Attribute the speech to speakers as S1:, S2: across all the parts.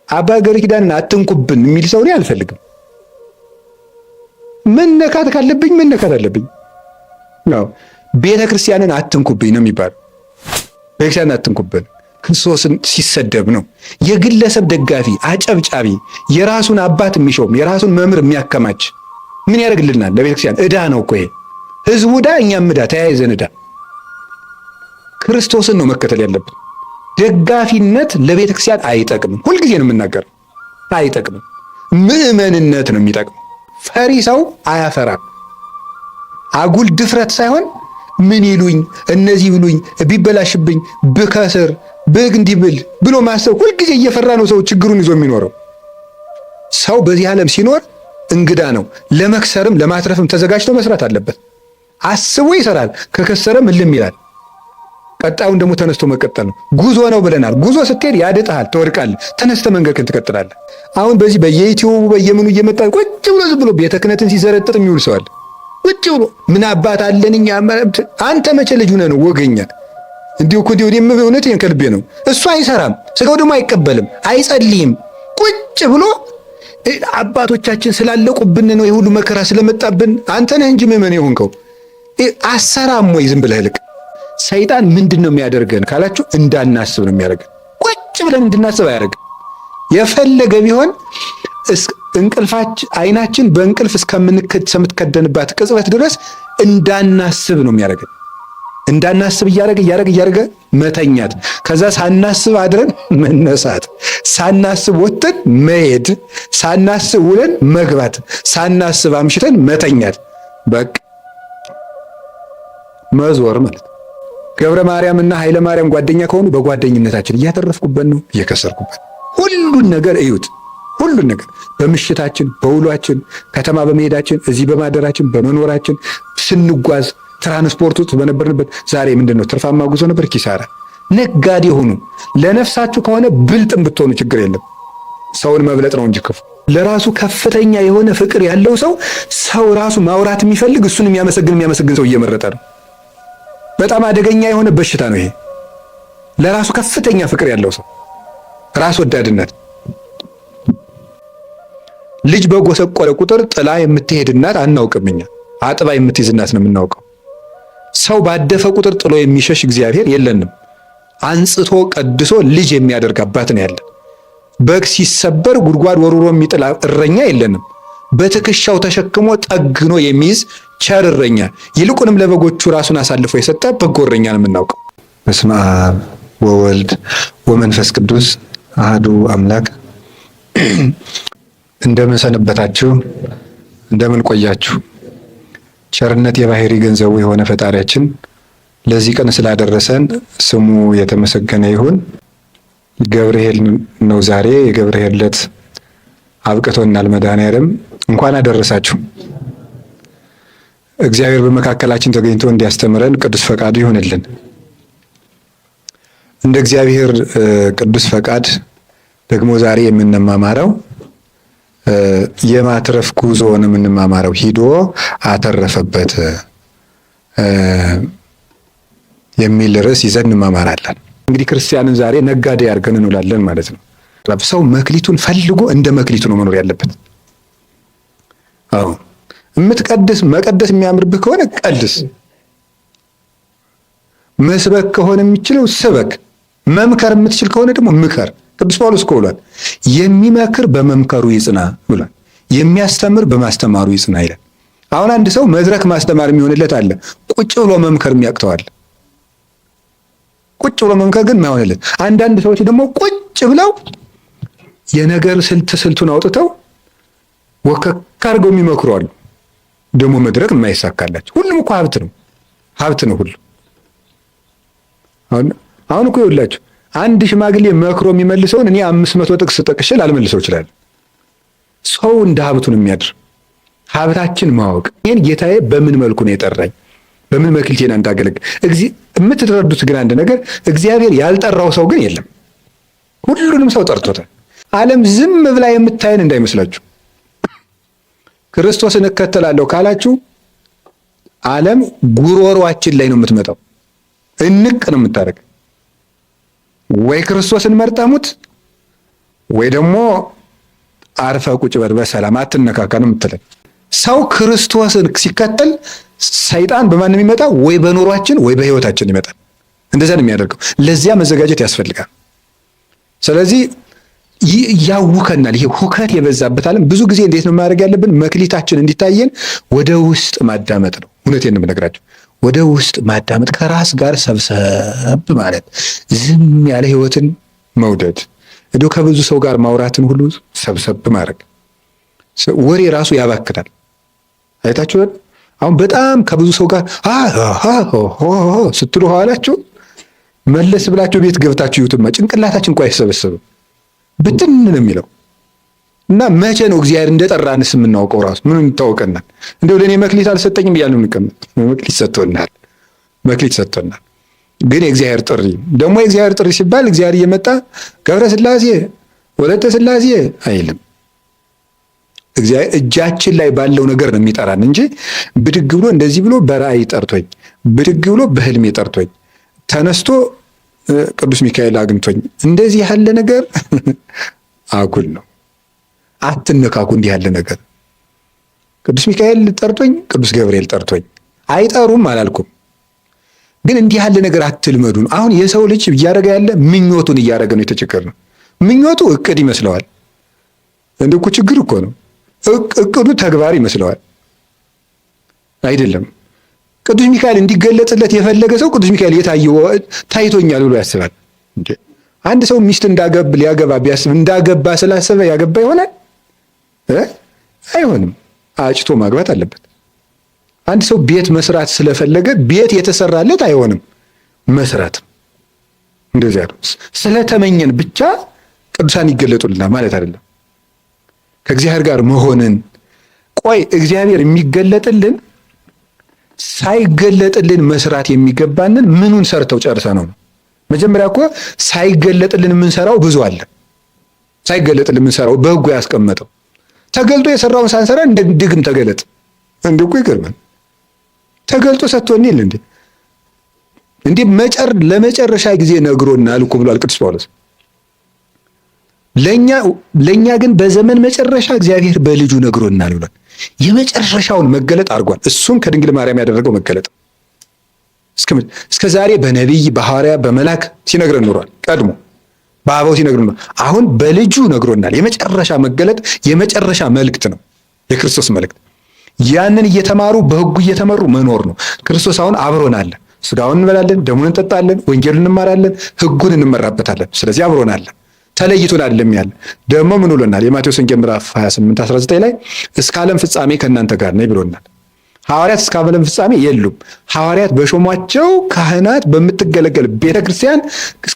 S1: አባ ገብረ ኪዳንን አትንኩብን የሚል ሰው እኔ አልፈልግም። መነካት ካለብኝ መነካት አለብኝ። ነው ቤተ ክርስቲያንን አትንኩብኝ ነው የሚባለው። ቤተክርስቲያንን አትንኩብን ክርስቶስን ሲሰደብ ነው። የግለሰብ ደጋፊ አጨብጫቢ፣ የራሱን አባት የሚሾም የራሱን መምህር የሚያከማች ምን ያደርግልናል? ለቤተክርስቲያን ዕዳ ነው እኮ ይሄ። ህዝቡ ዕዳ፣ እኛም ዕዳ፣ ተያይዘን ዕዳ። ክርስቶስን ነው መከተል ያለብን። ደጋፊነት ለቤተክርስቲያን አይጠቅምም። ሁልጊዜ ነው የምናገረው፣ አይጠቅምም። ምዕመንነት ነው የሚጠቅመው። ፈሪ ሰው አያፈራም። አጉል ድፍረት ሳይሆን ምን ይሉኝ እነዚህ ብሉኝ ቢበላሽብኝ ብከስር እንዲህ ብል ብሎ ማሰብ። ሁልጊዜ እየፈራ ነው ሰው ችግሩን ይዞ የሚኖረው። ሰው በዚህ ዓለም ሲኖር እንግዳ ነው። ለመክሰርም ለማትረፍም ተዘጋጅቶ መስራት አለበት። አስቦ ይሰራል። ከከሰረም እልም ይላል። ቀጣዩን ደግሞ ተነስቶ መቀጠል ነው። ጉዞ ነው ብለናል። ጉዞ ስትሄድ ያድጥሃል፣ ትወድቃለህ። ተነስተ መንገድህን ትቀጥላለህ። አሁን በዚህ በየዩቲዩቡ በየምኑ እየመጣ ቁጭ ብሎ ዝም ብሎ ቤተ ክህነትን ሲዘረጥጥ የሚውል ሰው አለ። ቁጭ ብሎ ምን አባት አለንኛ። አንተ መቼ ልጅ ሆነህ ነው ወገኛ? እንዲሁ እኮ እውነቴን ከልቤ ነው። እሱ አይሰራም፣ ስጋው ደግሞ አይቀበልም፣ አይጸልይም። ቁጭ ብሎ አባቶቻችን ስላለቁብን ነው የሁሉ መከራ ስለመጣብን። አንተ ነህ እንጂ ምዕመን የሆንከው አሰራም ወይ? ዝም ብለህ ልቅ። ሰይጣን ምንድን ነው የሚያደርገን ካላችሁ፣ እንዳናስብ ነው የሚያደርገን። ቁጭ ብለን እንድናስብ አያደርግም። የፈለገ ቢሆን አይናችን በእንቅልፍ እስከምትከደንባት ቅጽበት ድረስ እንዳናስብ ነው የሚያደርገን። እንዳናስብ እያደረገ መተኛት። ከዛ ሳናስብ አድረን መነሳት፣ ሳናስብ ወጥተን መሄድ፣ ሳናስብ ውለን መግባት፣ ሳናስብ አምሽተን መተኛት። በቃ መዞር ማለት። ገብረ ማርያም እና ኃይለ ማርያም ጓደኛ ከሆኑ በጓደኝነታችን እያተረፍኩበት ነው፣ እየከሰርኩበት። ሁሉን ነገር እዩት። ሁሉን ነገር በምሽታችን፣ በውሏችን፣ ከተማ በመሄዳችን፣ እዚህ በማደራችን፣ በመኖራችን፣ ስንጓዝ ትራንስፖርት ውስጥ በነበርንበት። ዛሬ ምንድነው? ትርፋማ ጉዞ ነበር፣ ኪሳራ። ነጋዴ ሆኑ። ለነፍሳችሁ ከሆነ ብልጥም ብትሆኑ ችግር የለም። ሰውን መብለጥ ነው እንጂ ክፉ። ለራሱ ከፍተኛ የሆነ ፍቅር ያለው ሰው ራሱ ማውራት የሚፈልግ እሱን የሚያመሰግን ሰው እየመረጠ ነው። በጣም አደገኛ የሆነ በሽታ ነው ይሄ። ለራሱ ከፍተኛ ፍቅር ያለው ሰው ራስ ወዳድነት። ልጅ በጎሰቆለ ቁጥር ጥላ የምትሄድ እናት አናውቅም እኛ። አጥባ የምትይዝ እናት ነው የምናውቀው። ሰው ባደፈ ቁጥር ጥሎ የሚሸሽ እግዚአብሔር የለንም። አንጽቶ ቀድሶ ልጅ የሚያደርግ አባት ነው ያለን። በግ ሲሰበር ጉድጓድ ወርውሮ የሚጥል እረኛ የለንም። በትከሻው ተሸክሞ ጠግኖ የሚይዝ ቸር እረኛ፣ ይልቁንም ለበጎቹ ራሱን አሳልፎ የሰጠ በጎ እረኛ ነው የምናውቀው። በስመ አብ ወወልድ ወመንፈስ ቅዱስ አሐዱ አምላክ። እንደምን ሰነበታችሁ? እንደምን ቆያችሁ? ቸርነት የባህሪ ገንዘቡ የሆነ ፈጣሪያችን ለዚህ ቀን ስላደረሰን ስሙ የተመሰገነ ይሁን። ገብርኄር ነው ዛሬ። የገብርኄር ዕለት አብቅቶናል። መድኃኔዓለም እንኳን አደረሳችሁ። እግዚአብሔር በመካከላችን ተገኝቶ እንዲያስተምረን ቅዱስ ፈቃዱ ይሆንልን። እንደ እግዚአብሔር ቅዱስ ፈቃድ ደግሞ ዛሬ የምንማማረው የማትረፍ ጉዞን የምንማማረው ሂዶ አተረፈበት የሚል ርዕስ ይዘን እንማማራለን። እንግዲህ ክርስቲያንን ዛሬ ነጋዴ አድርገን እንውላለን ማለት ነው። ሰው መክሊቱን ፈልጎ እንደ መክሊቱ ነው መኖር ያለበት። አዎ መቀደስ የሚያምርብህ ከሆነ ቀድስ። መስበክ ከሆነ የሚችለው ስበክ። መምከር የምትችል ከሆነ ደግሞ ምከር። ቅዱስ ጳውሎስ እኮ ብሏል፣ የሚመክር በመምከሩ ይጽና ብሏል። የሚያስተምር በማስተማሩ ይጽና ይላል። አሁን አንድ ሰው መድረክ ማስተማር የሚሆንለት አለ፣ ቁጭ ብሎ መምከር የሚያቅተዋል። ቁጭ ብሎ መምከር ግን ማይሆንለት። አንዳንድ ሰዎች ደግሞ ቁጭ ብለው የነገር ስልቱን አውጥተው ወከክ አድርገው የሚመክሩ አሉ። ደግሞ መድረክ የማይሳካላቸው። ሁሉም እኮ ሀብት ነው ሁሉ። አሁን እኮ ይኸውላችሁ አንድ ሽማግሌ መክሮ የሚመልሰውን እኔ 500 ጥቅስ ጠቅሼ ላልመልሰው ይችላል። ሰው እንደ ሀብቱ ነው የሚያድር። ሀብታችን ማወቅ። ይሄን ጌታዬ በምን መልኩ ነው የጠራኝ፣ በምን መክሊቴን እንዳገለግል የምትረዱት ግን አንድ ነገር፣ እግዚአብሔር ያልጠራው ሰው ግን የለም። ሁሉንም ሰው ጠርቶታል። ዓለም ዝም ብላ የምታየን እንዳይመስላችሁ። ክርስቶስን እከተላለሁ ካላችሁ ዓለም ጉሮሯችን ላይ ነው የምትመጣው። እንቅ ነው የምታደርግ። ወይ ክርስቶስን መርጠሙት ወይ ደግሞ አርፈ ቁጭ በል በሰላም አትነካካ ነው የምትለን። ሰው ክርስቶስን ሲከተል ሰይጣን በማን የሚመጣ? ወይ በኑሯችን ወይ በህይወታችን ይመጣል። እንደዛ ነው የሚያደርገው። ለዚያ መዘጋጀት ያስፈልጋል። ስለዚህ ያውከናል። ይሄ ሁከት የበዛበት ዓለም ብዙ ጊዜ እንዴት ነው ማድረግ ያለብን? መክሊታችን እንዲታየን ወደ ውስጥ ማዳመጥ ነው። እውነቴን ነው የምነግራቸው። ወደ ውስጥ ማዳመጥ፣ ከራስ ጋር ሰብሰብ ማለት፣ ዝም ያለ ህይወትን መውደድ፣ እንደው ከብዙ ሰው ጋር ማውራትን ሁሉ ሰብሰብ ማድረግ። ወሬ ራሱ ያባክናል። አይታችኋል? አሁን በጣም ከብዙ ሰው ጋር ስትሉ ኋላችሁ መለስ ብላችሁ ቤት ገብታችሁ ይዩትማ ጭንቅላታችን እንኳ አይሰበሰብም፣ ብትን ነው የሚለው። እና መቼ ነው እግዚአብሔር እንደጠራንስ የምናውቀው? ራሱ ምን ይታወቀናል? እንደው ለኔ መክሊት አልሰጠኝም እያልን እንቀመጥ። መክሊት ሰጥቶናል፣ መክሊት ሰጥቶናል። ግን የእግዚአብሔር ጥሪ ደግሞ የእግዚአብሔር ጥሪ ሲባል እግዚአብሔር እየመጣ ገብረ ሥላሴ ወለተ ሥላሴ አይልም። እግዚአብሔር እጃችን ላይ ባለው ነገር ነው የሚጠራን እንጂ ብድግ ብሎ እንደዚህ ብሎ በራእይ ጠርቶኝ፣ ብድግ ብሎ በህልሜ ጠርቶኝ፣ ተነስቶ ቅዱስ ሚካኤል አግኝቶኝ እንደዚህ ያለ ነገር አጉል ነው። አትነካኩ። እንዲህ ያለ ነገር ቅዱስ ሚካኤል ጠርቶኝ፣ ቅዱስ ገብርኤል ጠርቶኝ አይጠሩም አላልኩም። ግን እንዲህ ያለ ነገር አትልመዱ ነው። አሁን የሰው ልጅ እያደረገ ያለ ምኞቱን እያደረገ ነው። የተቸገረ ነው። ምኞቱ እቅድ ይመስለዋል። እንደው እኮ ችግር እኮ ነው። እቅዱ ተግባር ይመስለዋል። አይደለም። ቅዱስ ሚካኤል እንዲገለጽለት የፈለገ ሰው ቅዱስ ሚካኤል የታየው ታይቶኛል ብሎ ያስባል። እንዴ አንድ ሰው ሚስት ሊያገባ ቢያስብ እንዳገባ ስላሰበ ያገባ ይሆናል? አይሆንም። አጭቶ ማግባት አለበት። አንድ ሰው ቤት መስራት ስለፈለገ ቤት የተሰራለት አይሆንም፣ መስራት። እንደዚያ ነው። ስለተመኘን ብቻ ቅዱሳን ይገለጡልናል ማለት አይደለም። ከእግዚአብሔር ጋር መሆንን ቆይ እግዚአብሔር የሚገለጥልን ሳይገለጥልን መስራት የሚገባንን ምኑን ሰርተው ጨርሰ ነው። መጀመሪያ እኮ ሳይገለጥልን የምንሰራው ብዙ አለ። ሳይገለጥልን የምንሰራው በሕጉ ያስቀመጠው ተገልጦ የሰራውን ሳንሰራ እንደ ድግም ተገለጥ እንዴ እኮ ይገርማል። ተገልጦ ሰጥቶን ይል እንዴ ለመጨረሻ ጊዜ ነግሮናል እኮ ብሏል ቅዱስ ጳውሎስ። ለኛ ግን በዘመን መጨረሻ እግዚአብሔር በልጁ ነግሮናል ብሏል። የመጨረሻውን መገለጥ አድርጓል። እሱም ከድንግል ማርያም ያደረገው መገለጥ እስከ ዛሬ በነቢይ በሐዋርያ በመላክ ሲነግረን ኖሯል። ቀድሞ በአበው ሲነግረን ኖሯል። አሁን በልጁ ነግሮናል። የመጨረሻ መገለጥ የመጨረሻ መልእክት ነው፣ የክርስቶስ መልእክት። ያንን እየተማሩ በሕጉ እየተመሩ መኖር ነው። ክርስቶስ አሁን አብሮን አለ። ስጋውን እንበላለን፣ ደሙን እንጠጣለን፣ ወንጌሉን እንማራለን፣ ሕጉን እንመራበታለን። ስለዚህ አብሮን አለ። ተለይቶን አይደለም ያለ። ደግሞ ምን ብሎናል? የማቴዎስ ወንጌል ምዕራፍ 28:19 ላይ እስከ ዓለም ፍጻሜ ከእናንተ ጋር ነኝ ብሎናል። ሐዋርያት እስከ ዓለም ፍጻሜ የሉም። ሐዋርያት በሾሟቸው ካህናት በምትገለገል ቤተክርስቲያን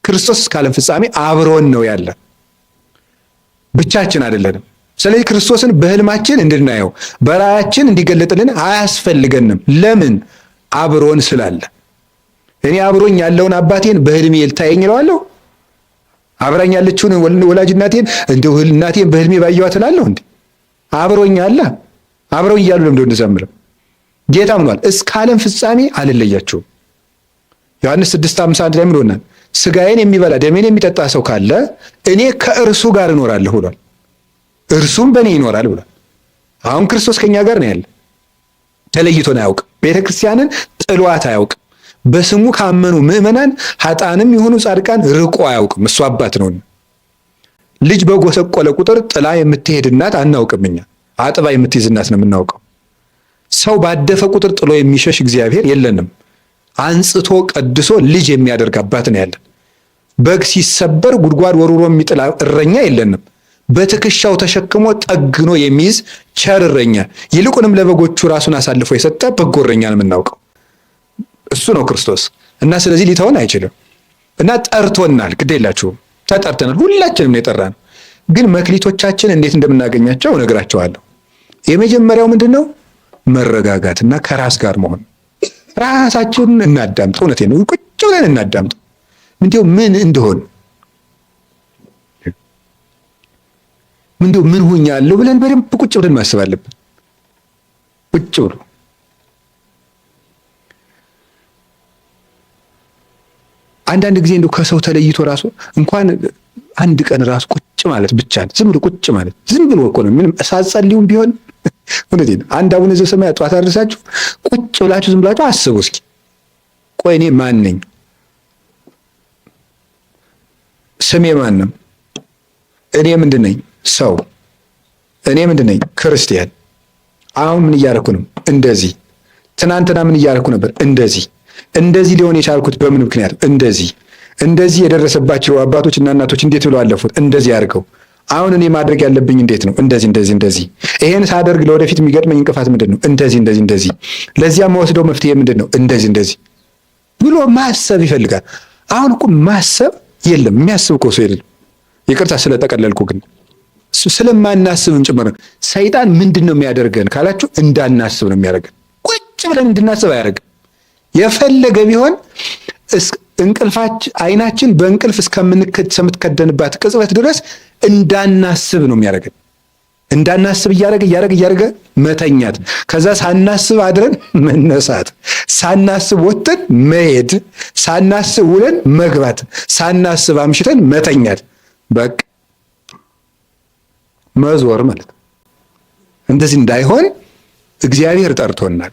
S1: ክርስቶስ እስከ ዓለም ፍጻሜ አብሮን ነው ያለ፣ ብቻችን አይደለንም። ስለዚህ ክርስቶስን በህልማችን እንድናየው በራእያችን እንዲገለጥልን አያስፈልገንም። ለምን? አብሮን ስላለ። እኔ አብሮኝ ያለውን አባቴን በህልሜ ልታየኝ እለዋለሁ? አብራኝ ያለችውን ወላጅ እናቴን እንደው እናቴን በህልሜ ባየኋት እላለሁ እንዴ? አብሮኝ አለ። አብረውኝ እያሉ ለምንድነው እንደዛምለው? ጌታ ምኗል? እስከ ዓለም ፍጻሜ አልለያችሁም። ዮሐንስ 6:51 ላይ ምን ሆነ? ስጋዬን የሚበላ ደሜን የሚጠጣ ሰው ካለ እኔ ከእርሱ ጋር እኖራለሁ ብሏል። እርሱም በእኔ ይኖራል ብሏል። አሁን ክርስቶስ ከኛ ጋር ነው ያለ። ተለይቶን አያውቅም። ቤተክርስቲያንን ጥሏት አያውቅም። በስሙ ካመኑ ምዕመናን ኃጥአንም የሆኑ ጻድቃን ርቆ አያውቅም። እሱ አባት ነው። ልጅ በጎሰቆለ ቁጥር ጥላ የምትሄድ እናት አናውቅም። እኛ አጥባ የምትይዝ እናት ነው የምናውቀው። ሰው ባደፈ ቁጥር ጥሎ የሚሸሽ እግዚአብሔር የለንም። አንጽቶ ቀድሶ ልጅ የሚያደርግ አባት ነው ያለን። በግ ሲሰበር ጉድጓድ ወርውሮ የሚጥል እረኛ የለንም። በትከሻው ተሸክሞ ጠግኖ የሚይዝ ቸር እረኛ፣ ይልቁንም ለበጎቹ ራሱን አሳልፎ የሰጠ በጎ እረኛ ነው የምናውቀው። እሱ ነው ክርስቶስ። እና ስለዚህ ሊተውን አይችልም። እና ጠርቶናል። ግድ የላችሁም፣ ተጠርተናል። ሁላችንም ነው የጠራን። ግን መክሊቶቻችን እንዴት እንደምናገኛቸው እነግራቸዋለሁ። የመጀመሪያው ምንድነው? መረጋጋትና ከራስ ጋር መሆን። ራሳችንን እናዳምጥ። እውነቴን ነው። ቁጭ ብለን እናዳምጥ። እንዲያው ምን እንደሆን ምን ሆኛለሁ ብለን በደንብ ቁጭ ብለን ማሰብ አለብን። ቁጭ ብሎ አንዳንድ ጊዜ እንደው ከሰው ተለይቶ ራሱ እንኳን አንድ ቀን ራሱ ቁጭ ማለት ብቻ ነው። ዝም ብሎ ቁጭ ማለት ዝም ብሎ እኮ ነው። ምንም ሳትጸልዩም ቢሆን እውነቴን ነው። አንድ አቡነ ዘበሰማያት ጧት አድርሳችሁ ቁጭ ብላችሁ ዝም ብላችሁ አስቡ እስኪ። ቆይ እኔ ማን ነኝ? ስሜ ማን ነው? እኔ ምንድን ነኝ? ሰው። እኔ ምንድን ነኝ? ክርስቲያን። አሁን ምን እያደረኩ ነው? እንደዚህ። ትናንትና ምን እያደረኩ ነበር? እንደዚህ። እንደዚህ ሊሆን የቻልኩት በምን ምክንያት? እንደዚህ የደረሰባቸው አባቶች እና እናቶች እንዴት ብለው አለፉት? እንደዚህ አድርገው። አሁን እኔ ማድረግ ያለብኝ እንዴት ነው? እንደዚህ። ይሄን ሳደርግ ለወደፊት የሚገጥመኝ እንቅፋት ምንድን ነው? እንደዚህ። ለዚያ መወስደው መፍትሄ ምንድን ነው? እንደዚህ ብሎ ማሰብ ይፈልጋል። አሁን እኮ ማሰብ የለም፣ የሚያስብ እኮ ሰው የለም። ይቅርታ ስለጠቀለልኩ፣ ግን ስለማናስብም ጭምር ነው። ሰይጣን ምንድን ነው የሚያደርገን ካላችሁ፣ እንዳናስብ ነው የሚያደርገን። ቁጭ ብለን እንድናስብ አያደርግም። የፈለገ ቢሆን አይናችን በእንቅልፍ እስከምትከደንባት ቅጽበት ድረስ እንዳናስብ ነው የሚያደርገን። እንዳናስብ እያደረገ መተኛት፣ ከዛ ሳናስብ አድረን መነሳት፣ ሳናስብ ወጥተን መሄድ፣ ሳናስብ ውለን መግባት፣ ሳናስብ አምሽተን መተኛት፣ በቃ መዞር ማለት። እንደዚህ እንዳይሆን እግዚአብሔር ጠርቶናል።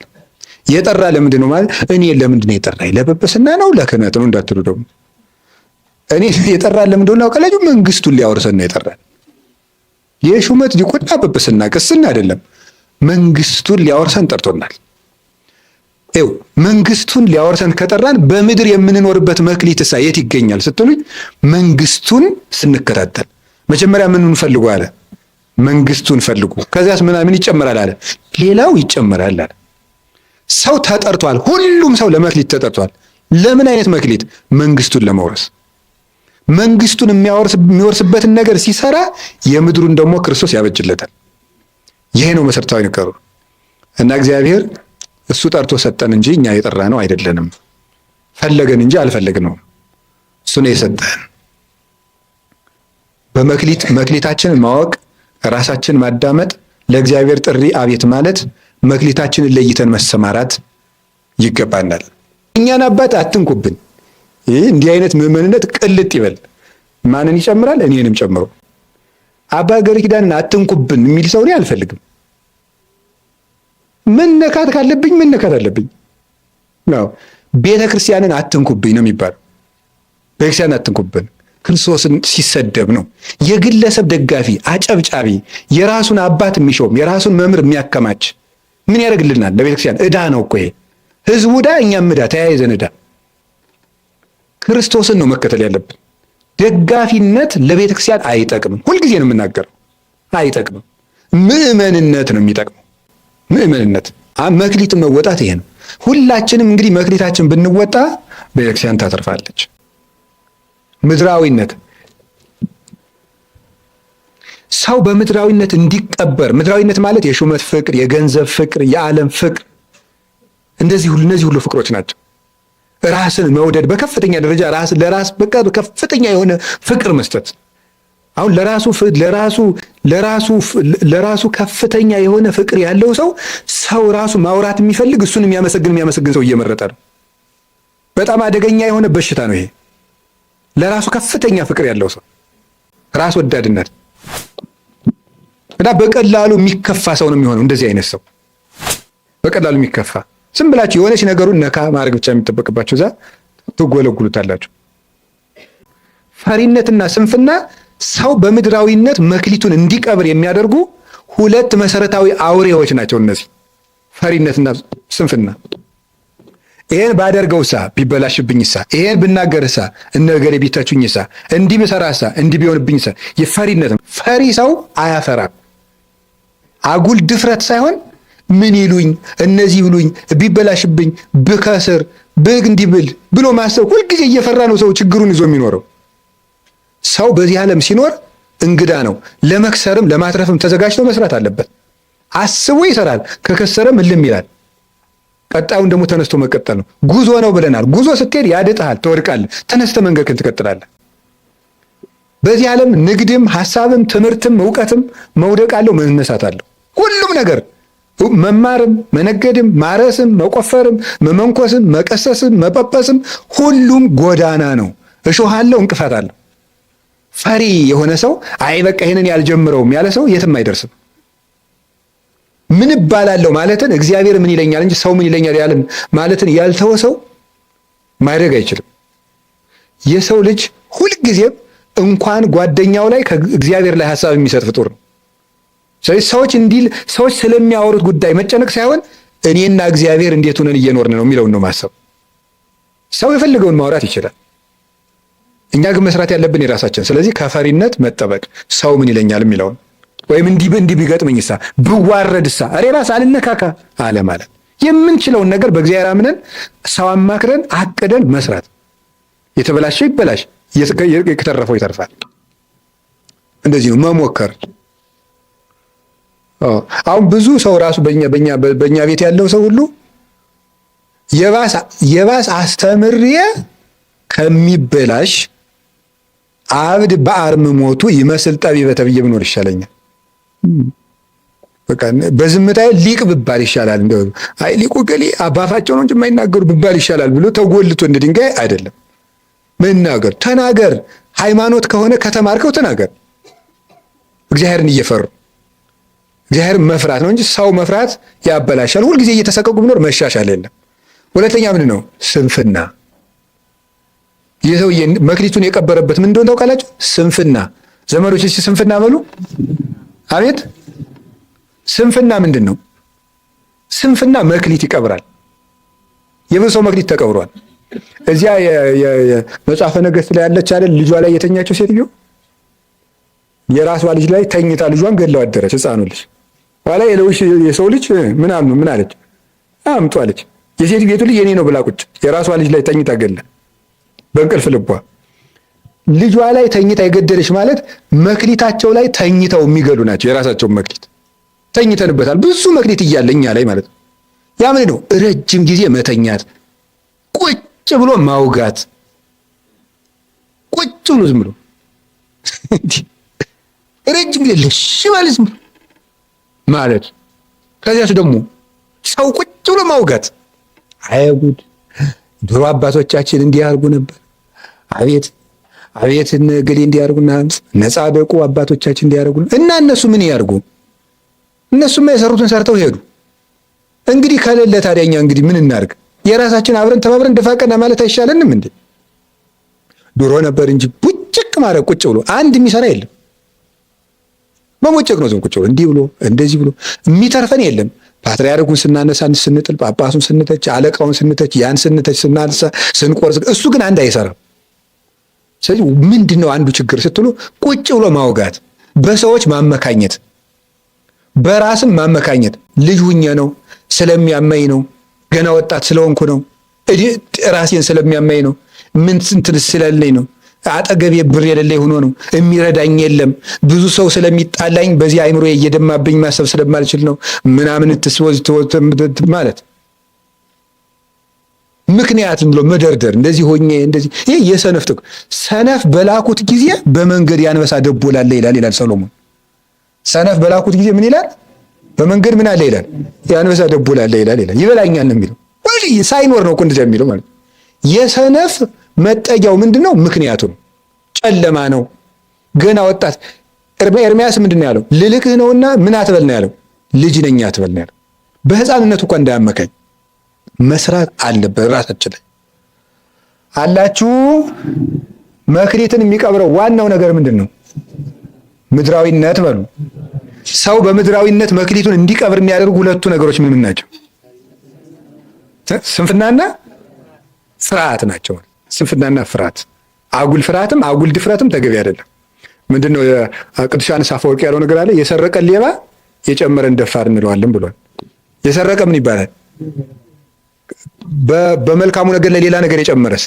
S1: የጠራ ለምንድን ነው ማለት? እኔ ለምንድን ነው የጠራኝ? ለጵጵስና ነው ለክህነት ነው እንዳትሉ ደግሞ። እኔ የጠራ ለምንድን ነው ካላችሁ፣ መንግስቱን ሊያወርሰን ነው የጠራን። የሹመት ዲቁና ጵጵስና ቅስና አይደለም፣ መንግስቱን ሊያወርሰን ጠርቶናል። ይኸው መንግስቱን ሊያወርሰን ከጠራን በምድር የምንኖርበት መክሊትሳ የት ይገኛል ስትሉኝ፣ መንግስቱን ስንከታተል መጀመሪያ ምኑን ፈልጉ አለ? መንግስቱን ፈልጉ። ከዚያስ ምን ይጨመራል አለ? ሌላው ይጨመራል አለ። ሰው ተጠርቷል። ሁሉም ሰው ለመክሊት ተጠርቷል። ለምን አይነት መክሊት? መንግስቱን ለመውረስ። መንግስቱን የሚወርስበትን ነገር ሲሰራ የምድሩን ደግሞ ክርስቶስ ያበጅለታል። ይሄ ነው መሰረታዊ ነገሩ እና እግዚአብሔር እሱ ጠርቶ ሰጠን እንጂ እኛ የጠራ ነው አይደለንም። ፈለገን እንጂ አልፈለግነውም። እሱ ነው የሰጠን። መክሊታችንን ማወቅ፣ ራሳችንን ማዳመጥ፣ ለእግዚአብሔር ጥሪ አቤት ማለት፣ መክሊታችንን ለይተን መሰማራት ይገባናል። እኛን አባት አትንኩብን። እንዲህ አይነት ምዕመንነት ቅልጥ ይበል። ማንን ይጨምራል? እኔንም ጨምሮ። አባ ገብረ ኪዳንን አትንኩብን የሚል ሰው እኔ አልፈልግም። መነካት ካለብኝ መነካት አለብኝ። ቤተ ክርስቲያንን አትንኩብኝ ነው የሚባለው። ቤተክርስቲያንን አትንኩብን ክርስቶስን ሲሰደብ ነው። የግለሰብ ደጋፊ አጨብጫቢ፣ የራሱን አባት የሚሾም የራሱን መምህር የሚያከማች ምን ያደርግልናል? ለቤተክርስቲያን ዕዳ ነው እኮ ይሄ። ህዝቡ ዕዳ፣ እኛም ዕዳ፣ ተያይዘን ዕዳ። ክርስቶስን ነው መከተል ያለብን። ደጋፊነት ለቤተክርስቲያን አይጠቅምም። ሁልጊዜ ነው የምናገረው፣ አይጠቅምም። ምዕመንነት ነው የሚጠቅመው። ምዕመንነት መክሊት መወጣት ይሄ ነው። ሁላችንም እንግዲህ መክሊታችን ብንወጣ ቤተክርስቲያን ታተርፋለች። ምድራዊነት ሰው በምድራዊነት እንዲቀበር፣ ምድራዊነት ማለት የሹመት ፍቅር፣ የገንዘብ ፍቅር፣ የዓለም ፍቅር፣ እነዚህ ሁሉ ፍቅሮች ናቸው። ራስን መውደድ በከፍተኛ ደረጃ ለራስ በቃ ከፍተኛ የሆነ ፍቅር መስጠት። አሁን ለራሱ ከፍተኛ የሆነ ፍቅር ያለው ሰው ራሱ ማውራት የሚፈልግ እሱን የሚያመሰግን ሰው እየመረጠ ነው። በጣም አደገኛ የሆነ በሽታ ነው ይሄ። ለራሱ ከፍተኛ ፍቅር ያለው ሰው ራስ ወዳድነት እና በቀላሉ የሚከፋ ሰው ነው የሚሆነው። እንደዚህ አይነት ሰው በቀላሉ የሚከፋ፣ ዝም ብላችሁ የሆነች ነገሩን ነካ ማድረግ ብቻ የሚጠበቅባችሁ እዛ ትጎለጉሉታላችሁ። ፈሪነትና ስንፍና ሰው በምድራዊነት መክሊቱን እንዲቀብር የሚያደርጉ ሁለት መሰረታዊ አውሬዎች ናቸው እነዚህ፣ ፈሪነትና ስንፍና። ይሄን ባደርገውሳ ቢበላሽብኝሳ፣ ይሄን ብናገርሳ እነገሌ ቢተቹኝሳ፣ እንዲህ ብሰራሳ እንዲህ ቢሆንብኝሳ። የፈሪነት ፈሪ ሰው አያፈራም። አጉል ድፍረት ሳይሆን ምን ይሉኝ፣ እነዚህ ይሉኝ፣ ቢበላሽብኝ፣ ብከስር፣ እንዲህ ብል ብሎ ማሰብ። ሁልጊዜ እየፈራ ነው ሰው ችግሩን ይዞ የሚኖረው። ሰው በዚህ ዓለም ሲኖር እንግዳ ነው። ለመክሰርም ለማትረፍም ተዘጋጅቶ መስራት አለበት። አስቦ ይሰራል። ከከሰረም እልም ይላል። ቀጣዩን ደግሞ ተነስቶ መቀጠል ነው። ጉዞ ነው ብለናል። ጉዞ ስትሄድ ያድጥሃል፣ ትወድቃለህ። ተነስተ መንገድህን ትቀጥላለህ። በዚህ ዓለም ንግድም፣ ሐሳብም፣ ትምህርትም፣ እውቀትም መውደቅ አለው፣ መነሳት አለው። ሁሉም ነገር መማርም፣ መነገድም፣ ማረስም፣ መቆፈርም፣ መመንኮስም፣ መቀሰስም፣ መጳጳስም ሁሉም ጎዳና ነው። እሾህ አለው፣ እንቅፋት አለው። ፈሪ የሆነ ሰው አይ በቃ ይሄንን ያልጀምረውም ያለ ሰው የትም አይደርስም። ምን እባላለሁ ማለትን እግዚአብሔር ምን ይለኛል እንጂ ሰው ምን ይለኛል ያለን ማለትን ያልተወ ሰው ማድረግ አይችልም። የሰው ልጅ ሁልጊዜም እንኳን ጓደኛው ላይ ከእግዚአብሔር ላይ ሐሳብ የሚሰጥ ፍጡር ነው። ስለዚህ ሰዎች ስለሚያወሩት ጉዳይ መጨነቅ ሳይሆን እኔና እግዚአብሔር እንዴት ሆነን እየኖርን ነው የሚለውን ነው ማሰብ። ሰው የፈለገውን ማውራት ይችላል። እኛ ግን መስራት ያለብን የራሳችን። ስለዚህ ከፈሪነት መጠበቅ፣ ሰው ምን ይለኛል የሚለውን ወይም እንዲህ ቢገጥመኝሳ ብዋረድሳ ራስ አልነካካ አለ ማለት የምንችለውን ነገር በእግዚአብሔር አምነን ሰው አማክረን አቅደን መስራት። የተበላሸው ይበላሽ፣ የተረፈው ይተርፋል። እንደዚህ ነው መሞከር። አሁን ብዙ ሰው ራሱ በእኛ ቤት ያለው ሰው ሁሉ የባስ አስተምሬ ከሚበላሽ አብድ በአርምሞቱ ይመስል ጠቢበ ተብዬ ብኖር ይሻለኛል። በቃ በዝምታዬ ሊቅ ብባል ይሻላል። እንደው አይ ሊቁ ገሌ አባፋቸው ነው እንጂ የማይናገሩ ብባል ይሻላል ብሎ ተጎልቶ እንደ ድንጋይ አይደለም መናገር። ተናገር። ሃይማኖት ከሆነ ከተማርከው ተናገር። እግዚአብሔርን እየፈሩ እግዚአብሔርን መፍራት ነው እንጂ ሰው መፍራት ያበላሻል። ሁልጊዜ እየተሰቀቁ ብኖር መሻሻል የለም። ሁለተኛ ምንድን ነው? ስንፍና። የሰው መክሊቱን የቀበረበት ምን እንደሆነ ታውቃላችሁ? ስንፍና። ዘመዶች እስኪ ስንፍና በሉ። አቤት! ስንፍና ምንድን ነው? ስንፍና መክሊት ይቀብራል። የብዙ ሰው መክሊት ተቀብሯል። እዚያ መጽሐፈ ነገሥት ላይ ያለች አይደል ልጇ ላይ የተኛቸው ሴትዮ የራሷ ልጅ ላይ ተኝታ ልጇን ገድለው አደረች። ሕፃኑ ልጅ ኋላ የሰው ልጅ ምን አለች? አምጡ አለች። የሴት ቤቱ ልጅ የኔ ነው ብላ ቁጭ የራሷ ልጅ ላይ ተኝታ ገለ በእንቅልፍ ልቧ ልጇ ላይ ተኝታ የገደለች ማለት መክሊታቸው ላይ ተኝተው የሚገሉ ናቸው። የራሳቸውን መክሊት ተኝተንበታል። ብዙ መክሊት እያለ እኛ ላይ ማለት ነው። ያ ምን ነው? ረጅም ጊዜ መተኛት፣ ቁጭ ብሎ ማውጋት፣ ቁጭ ብሎ ዝም ብሎ ረጅም ጊዜ ለሽ ማለት ዝም ብሎ ማለት። ከዚያስ ደግሞ ሰው ቁጭ ብሎ ማውጋት። አይጉድ! ድሮ አባቶቻችን እንዲህ ያርጉ ነበር። አቤት አቤት! ገሌ እንዲያርጉና ነፃ ደቁ አባቶቻችን እንዲያርጉ እና እነሱ ምን ያርጉ? እነሱማ የሰሩትን ሰርተው ሄዱ። እንግዲህ ከሌለ ታዲያ እኛ እንግዲህ ምን እናርግ? የራሳችን አብረን ተባብረን ደፋቀና ማለት አይሻለንም እንዴ? ድሮ ነበር እንጂ ቡጭቅ ማድረግ ቁጭ ብሎ አንድ የሚሰራ የለም። መሞጨቅ ነው ዝም ቁጭ ብሎ እንዲህ ብሎ እንደዚህ ብሎ የሚተርፈን የለም። ፓትርያርኩን ስናነሳ ስንጥል፣ ጳጳሱን ስንተች፣ አለቃውን ስንተች፣ ያን ስንተች፣ ስናነሳ ስንቆርጽ፣ እሱ ግን አንድ አይሰራም። ስለዚህ ምንድን ነው አንዱ ችግር ስትሉ ቁጭ ብሎ ማውጋት፣ በሰዎች ማመካኘት፣ በራስም ማመካኘት። ልጅ ሁኜ ነው፣ ስለሚያመኝ ነው፣ ገና ወጣት ስለሆንኩ ነው፣ ራሴን ስለሚያመኝ ነው፣ ምን እንትን ስለሌለኝ ነው፣ አጠገቤ ብር የሌለኝ ሆኖ ነው፣ የሚረዳኝ የለም፣ ብዙ ሰው ስለሚጣላኝ በዚህ አይምሮ እየደማብኝ ማሰብ ስለማልችል ነው ምናምን ማለት ምክንያት ብሎ መደርደር። እንደዚህ ሆኜ እንደዚህ ይሄ የሰነፍ ጥቅ። ሰነፍ በላኩት ጊዜ በመንገድ ያንበሳ ደቦላለ ይላል ሰሎሞን። ሰነፍ በላኩት ጊዜ ምን ይላል? በመንገድ ምን አለ ይላል? ያንበሳ ደቦላለ ይላል። ይበላኛል ነው የሚለው። ወይ ሳይኖር ነው እኮ እንደዚያ የሚለው ማለት። የሰነፍ መጠጊያው ምንድነው? ምክንያቱ ነው። ጨለማ ነው። ገና ወጣት። ኤርምያስ ምንድነው ያለው? ልልክህ ነውና ምን አትበል ነው ያለው? ልጅ ነኝ አትበል ነው ያለው። በሕፃንነቱ እንኳን እንዳያመካኝ መስራት አለበት። ራሳችን ላይ አላችሁ። መክሊትን የሚቀብረው ዋናው ነገር ምንድነው? ምድራዊነት በሉ። ሰው በምድራዊነት መክሊቱን እንዲቀብር የሚያደርጉ ሁለቱ ነገሮች ምን ናቸው? ስንፍናና ፍርሃት ናቸው። ስንፍናና ፍርሃት። አጉል ፍርሃትም አጉል ድፍረትም ተገቢ አይደለም። ምንድነው ቅዱስ ዮሐንስ አፈወርቅ ያለው ነገር አለ። የሰረቀን ሌባ የጨመረን ደፋር እንለዋለን ብሏል። የሰረቀ ምን ይባላል? በመልካሙ ነገር ላይ ሌላ ነገር የጨመረስ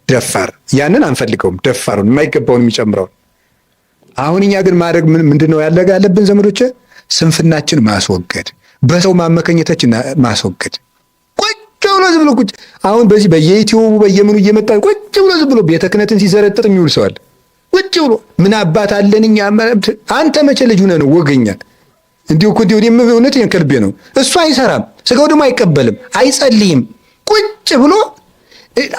S1: ደፋር። ያንን አንፈልገውም። ደፋሩን የማይገባውን የሚጨምረውን። አሁን እኛ ግን ማድረግ ምንድነው ያለብን ዘመዶቼ? ስንፍናችን ማስወገድ፣ በሰው ማመከኘታችን ማስወገድ። ቁጭ ብሎ ዝም ብሎ ቁጭ አሁን በዚህ በየዩቲዩቡ በየምኑ እየመጣ ቁጭ ብሎ ዝም ብሎ ቤተ ክህነትን ሲዘረጥጥ የሚውል ሰው አለ። ቁጭ ብሎ ምን አባት አለን እኛ። አንተ መቼ ልጅ ሆነህ ነው ወገኛል? እንዲሁ እኮ እንዲሁ እውነት ከልቤ ነው። እሱ አይሰራም፣ ስጋው ደግሞ አይቀበልም፣ አይጸልይም። ቁጭ ብሎ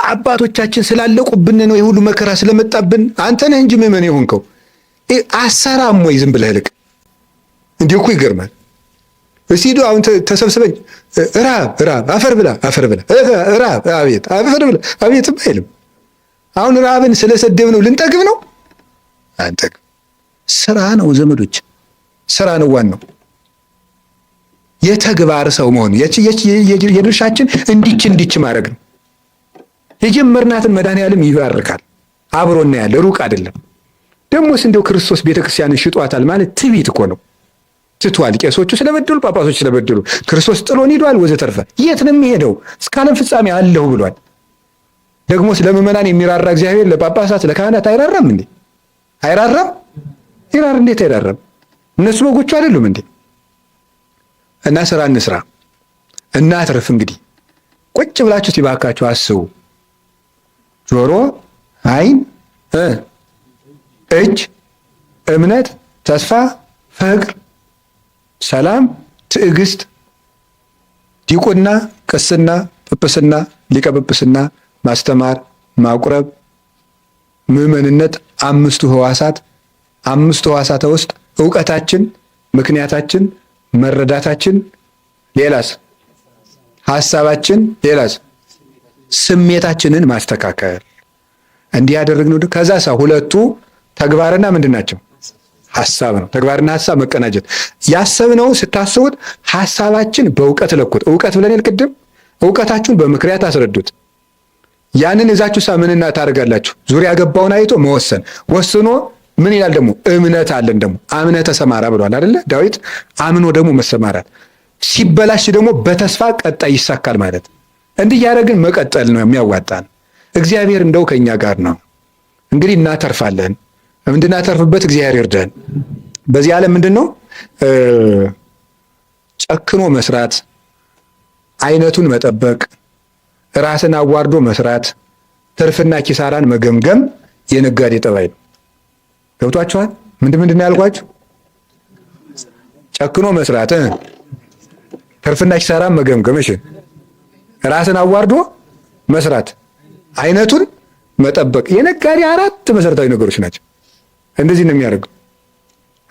S1: አባቶቻችን ስላለቁብን ነው የሁሉ መከራ ስለመጣብን። አንተ ነህ እንጂ ምዕመን የሆንከው አሰራም ወይ ዝም ብለህ ልቅ። እንዲህ እኮ ይገርማል። እስቲ ሂዱ አሁን ተሰብስበኝ ራብ አፈር ብላ ራብ አቤት አፈር ብላ አቤትም አይልም። አሁን ራብን ስለሰደብ ነው ልንጠግብ ነው? አንጠግብ። ስራ ነው ዘመዶች፣ ስራ ነው ዋናው። የተግባር ሰው መሆን የድርሻችን እንዲች ማድረግ ነው። የጀመርናትን መድኃኔዓለም ይባርካል። አብሮና ያለ ሩቅ አይደለም። ደግሞስ እንደው ክርስቶስ ቤተክርስቲያንን ሽጧታል ማለት ትዕቢት እኮ ነው። ትቷል። ቄሶቹ ስለበደሉ፣ ጳጳሶች ስለበደሉ ክርስቶስ ጥሎን ሂዷል። ወዘተርፈ የት ነው የሚሄደው? እስከ ዓለም ፍጻሜ አለሁ ብሏል። ደግሞስ ለምዕመናን የሚራራ እግዚአብሔር ለጳጳሳት ለካህናት አይራራም እንዴ? አይራራም? ይራር እንዴት አይራራም? እነሱ በጎቹ አይደሉም እንዴ? እና ስራ እንስራ እናትርፍ። እንግዲህ ቁጭ ብላችሁ ሲባካችሁ አስቡ። ጆሮ፣ ዓይን፣ እጅ፣ እምነት፣ ተስፋ፣ ፍቅር፣ ሰላም፣ ትዕግስት፣ ዲቁና፣ ቅስና፣ ጵጵስና፣ ሊቀ ጵጵስና፣ ማስተማር፣ ማቁረብ፣ ምዕመንነት፣ አምስቱ ሕዋሳት ውስጥ ዕውቀታችን፣ ምክንያታችን፣ መረዳታችን፣ ሌላስ ሐሳባችን፣ ሌላስ ስሜታችንን ማስተካከል። እንዲህ ያደረግነው ከዛ ሁለቱ ተግባርና ምንድን ናቸው? ሐሳብ ነው። ተግባርና ሐሳብ መቀናጀት። ያሰብነው ስታስቡት ሐሳባችን በእውቀት ለኩት። እውቀት ብለን ቅድም እውቀታችሁን በምክንያት አስረዱት። ያንን እዛችሁ ምንና ታደርጋላችሁ? ዙሪያ ገባውን አይቶ መወሰን። ወስኖ ምን ይላል ደግሞ? እምነት አለን ደግሞ አምነህ ተሰማራ ብሏል አይደለ ዳዊት? አምኖ ደግሞ መሰማራት። ሲበላሽ ደግሞ በተስፋ ቀጣይ ይሳካል ማለት። እንዲህ ያደረግን መቀጠል ነው የሚያዋጣን። እግዚአብሔር እንደው ከኛ ጋር ነው። እንግዲህ እናተርፋለን። እንድናተርፍበት እግዚአብሔር ይርዳን። በዚህ ዓለም ምንድን ነው ጨክኖ መስራት፣ አይነቱን መጠበቅ፣ ራስን አዋርዶ መስራት፣ ትርፍና ኪሳራን መገምገም የነጋዴ ጠባይ ነው። ገብቷችኋል? ምንድን ያልኳችሁ? ጨክኖ መስራት፣ ትርፍና ኪሳራን መገምገም፣ እሺ፣ ራስን አዋርዶ መስራት፣ አይነቱን መጠበቅ። የነጋዴ 4 መሰረታዊ ነገሮች ናቸው። እንደዚህ ነው የሚያደርገው።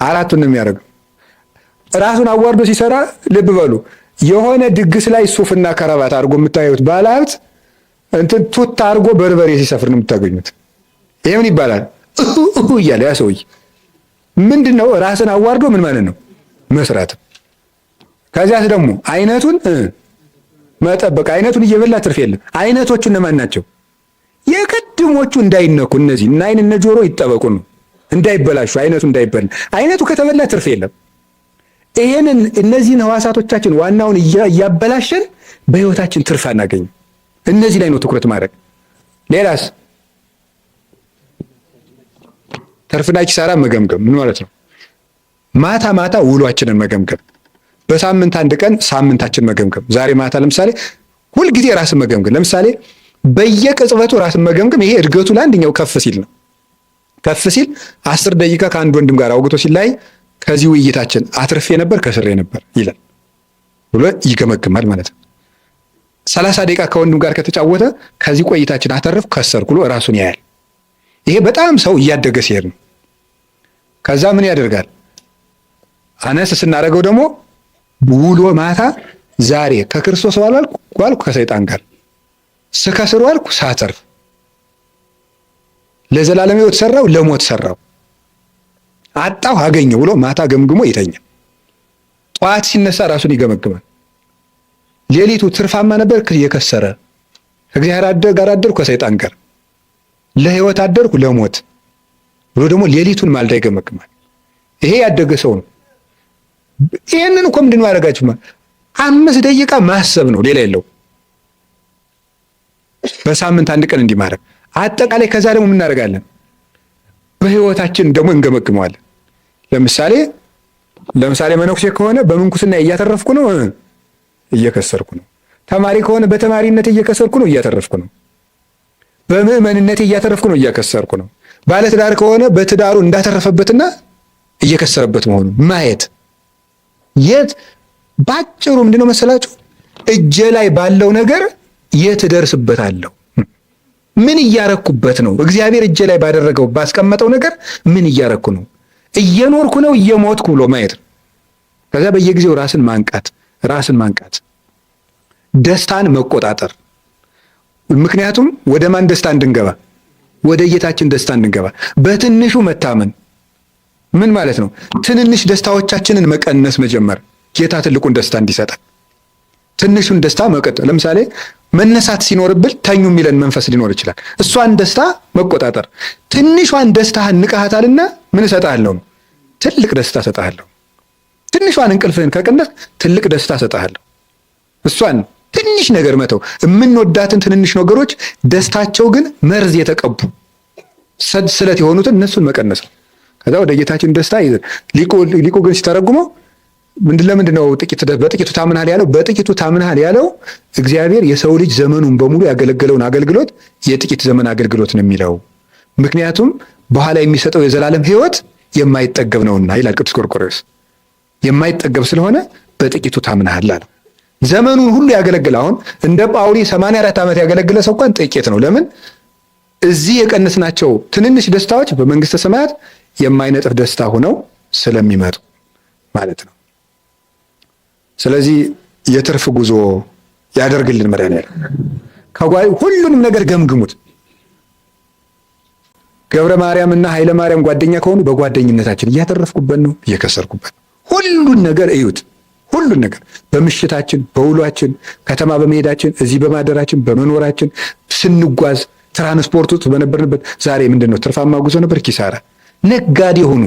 S1: 4ቱን ነው የሚያደርገው። ራሱን አዋርዶ ሲሰራ ልብ በሉ። የሆነ ድግስ ላይ ሱፍና ከረባት አድርጎ የምታዩት ባለሀብት ቱታ አድርጎ በርበሬ ሲሰፍር ነው የምታገኙት። ይሄ ምን ይባላል? እያለ ያ ሰውዬ ምንድን ነው? ራስን አዋርዶ ምን ማለት ነው? መስራት። ከዚያስ ደግሞ አይነቱን መጠበቅ። አይነቱን እየበላ ትርፍ የለም። አይነቶቹ እነማን ናቸው? የቀድሞቹ እንዳይነኩ፣ እነዚህ እና አይን እነ ጆሮ ይጠበቁ ነው፣ እንዳይበላሹ። አይነቱ እንዳይበላ። አይነቱ ከተበላ ትርፍ የለም። ይሄንን እነዚህን ሕዋሳቶቻችን ዋናውን እያበላሸን በህይወታችን ትርፍ አናገኝም። እነዚህ ላይ ነው ትኩረት ማድረግ። ሌላስ ትርፍና ኪሳራ መገምገም። ምን ማለት ነው? ማታ ማታ ውሏችንን መገምገም። በሳምንት አንድ ቀን ሳምንታችን መገምገም። ዛሬ ማታ ለምሳሌ ሁልጊዜ ራስን መገምገም። ለምሳሌ በየቅጽበቱ ራስን መገምገም። ይሄ እድገቱ ለአንደኛው ከፍ ሲል ነው። ከፍ ሲል 10 ደቂቃ ከአንድ ወንድም ጋር አውግቶ ሲላይ ከዚህ ውይይታችን አትርፌ ነበር ከስሬ ነበር ይላል ብሎ ይገመግማል ማለት ነው። 30 ደቂቃ ከወንድም ጋር ከተጫወተ ከዚህ ቆይታችን አተረፍኩ ከሰርኩ ብሎ ራሱን ያያል። ይሄ በጣም ሰው እያደገ ሲሄድ ነው። ከዛ ምን ያደርጋል? አነስ ስናደርገው ደግሞ ውሎ ማታ ዛሬ ከክርስቶስ ዋልኩ ከሰይጣን ጋር ስከስር ዋልኩ ሳተርፍ፣ ለዘላለም ሕይወት ሰራው ለሞት ሰራው፣ አጣሁ አገኘው ብሎ ማታ ገምግሞ ይተኛ። ጠዋት ሲነሳ ራሱን ይገመግማል። ሌሊቱ ትርፋማ ነበር የከሰረ፣ ከእግዚአብሔር ጋር አደርኩ ከሰይጣን ጋር፣ ለሕይወት አደርኩ ለሞት ብሎ ደግሞ ሌሊቱን ማልዳ ይገመግማል። ይሄ ያደገ ሰው ነው። ይሄንን እኮ ምንድን ነው ያደርጋችሁ? 5 ደቂቃ ማሰብ ነው፣ ሌላ የለው። በሳምንት አንድ ቀን እንዲህ ማድረግ አጠቃላይ። ከዛ ደግሞ ምን እናደርጋለን? በህይወታችን ደግሞ እንገመግመዋለን። ለምሳሌ መነኩሴ ከሆነ በምንኩስና እያተረፍኩ ነው እየከሰርኩ ነው። ተማሪ ከሆነ በተማሪነት እየከሰርኩ ነው እያተረፍኩ ነው። በምዕመንነት እያተረፍኩ ነው እያከሰርኩ ነው። ባለትዳር ከሆነ በትዳሩ እንዳተረፈበትና እየከሰረበት መሆኑን ማየት። የት ባጭሩ ምንድነው መሰላችሁ? እጄ ላይ ባለው ነገር የት እደርስበታለሁ። ምን እያረኩበት ነው? እግዚአብሔር እጄ ላይ ባደረገው ባስቀመጠው ነገር ምን እያረኩ ነው? እየኖርኩ ነው? እየሞትኩ ብሎ ማየት ነው። ከዛ በየጊዜው ራስን ማንቃት፣ ደስታን መቆጣጠር። ምክንያቱም ወደ ማን ደስታ እንድንገባ? ወደ ጌታችን ደስታ እንድንገባ። በትንሹ መታመን ምን ማለት ነው? ትንንሽ ደስታዎቻችንን መቀነስ መጀመር፣ ጌታ ትልቁን ደስታ እንዲሰጠን ትንሹን ደስታ መቀጠል። ለምሳሌ መነሳት ሲኖርብል ተኙ የሚለን መንፈስ ሊኖር ይችላል። እሷን ደስታ መቆጣጠር። ትንሿን ደስታህን ንቃሃታልና ምን እሰጥሃለሁ? ትልቅ ደስታ እሰጥሃለሁ። ትንሿን እንቅልፍህን ከቀነስ ትልቅ ደስታ እሰጥሃለሁ። እሷን ትንሽ ነገር መተው። የምንወዳትን ትንንሽ ነገሮች ደስታቸው ግን መርዝ የተቀቡ ስለት የሆኑትን እነሱን መቀነስ ነው። ከዛ ወደ ጌታችን ደስታ ይዘን ሊቁ ግን ሲተረጉመው ለምንድን ነው በጥቂቱ ታምናል ያለው? በጥቂቱ ታምናል ያለው እግዚአብሔር የሰው ልጅ ዘመኑን በሙሉ ያገለገለውን አገልግሎት የጥቂት ዘመን አገልግሎት ነው የሚለው። ምክንያቱም በኋላ የሚሰጠው የዘላለም ሕይወት የማይጠገብ ነውና ይላል ቅዱስ ጎርጎርዮስ። የማይጠገብ ስለሆነ በጥቂቱ ታምናል አለው። ዘመኑን ሁሉ ያገለገለ አሁን እንደ ጳውሊ 84 ዓመት ያገለገለ ሰው እንኳን ጥቂት ነው። ለምን? እዚህ የቀነስናቸው ትንንሽ ደስታዎች በመንግስተ ሰማያት የማይነጥፍ ደስታ ሆነው ስለሚመጡ ማለት ነው። ስለዚህ የትርፍ ጉዞ ያደርግልን መድኃኒዓለም። ሁሉንም ነገር ገምግሙት። ገብረ ማርያም እና ኃይለ ማርያም ጓደኛ ከሆኑ በጓደኝነታችን እያተረፍኩበት ነው፣ እየከሰርኩበት ነው። ሁሉን ነገር እዩት። ሁሉን ነገር በምሽታችን፣ በውሏችን፣ ከተማ በመሄዳችን፣ እዚህ በማደራችን፣ በመኖራችን፣ ስንጓዝ፣ ትራንስፖርት ውስጥ በነበርንበት። ዛሬ ምንድን ነው? ትርፋማ ጉዞ ነበር? ኪሳራ? ነጋዴ ሆኑ።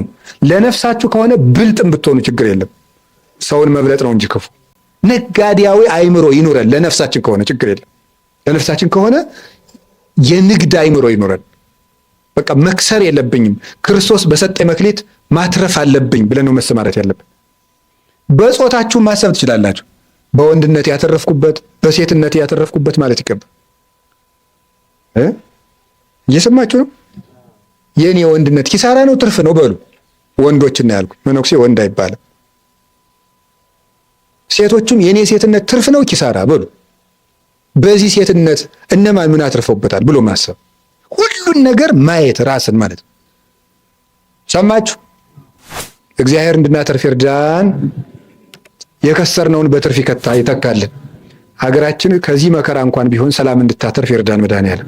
S1: ለነፍሳችሁ ከሆነ ብልጥም ብትሆኑ ችግር የለም። ሰውን መብለጥ ነው እንጂ ክፉ። ነጋዴያዊ አይምሮ ይኑረን። ለነፍሳችን ከሆነ ችግር የለም። ለነፍሳችን ከሆነ የንግድ አይምሮ ይኑረን። በቃ መክሰር የለብኝም፣ ክርስቶስ በሰጠኝ መክሊት ማትረፍ አለብኝ ብለን ነው መሰማራት ያለብን። በጾታችሁ ማሰብ ትችላላችሁ። በወንድነት ያተረፍኩበት፣ በሴትነት ያተረፍኩበት ማለት ይገባል። እየሰማችሁ ነው? የኔ ወንድነት ኪሳራ ነው ትርፍ ነው በሉ። ወንዶችና ያልኩ መነኩሴ ወንድ አይባልም። ሴቶችም የኔ ሴትነት ትርፍ ነው ኪሳራ በሉ። በዚህ ሴትነት እነማን ምን አትርፈውበታል ብሎ ማሰብ፣ ሁሉን ነገር ማየት ራስን ማለት ነው። ሰማችሁ? እግዚአብሔር እንድናተርፍ ይርዳን። የከሰርነውን በትርፍ ይተካልን። ሀገራችን ከዚህ መከራ እንኳን ቢሆን ሰላም እንድታተርፍ ይርዳን መድኃኒዓለም።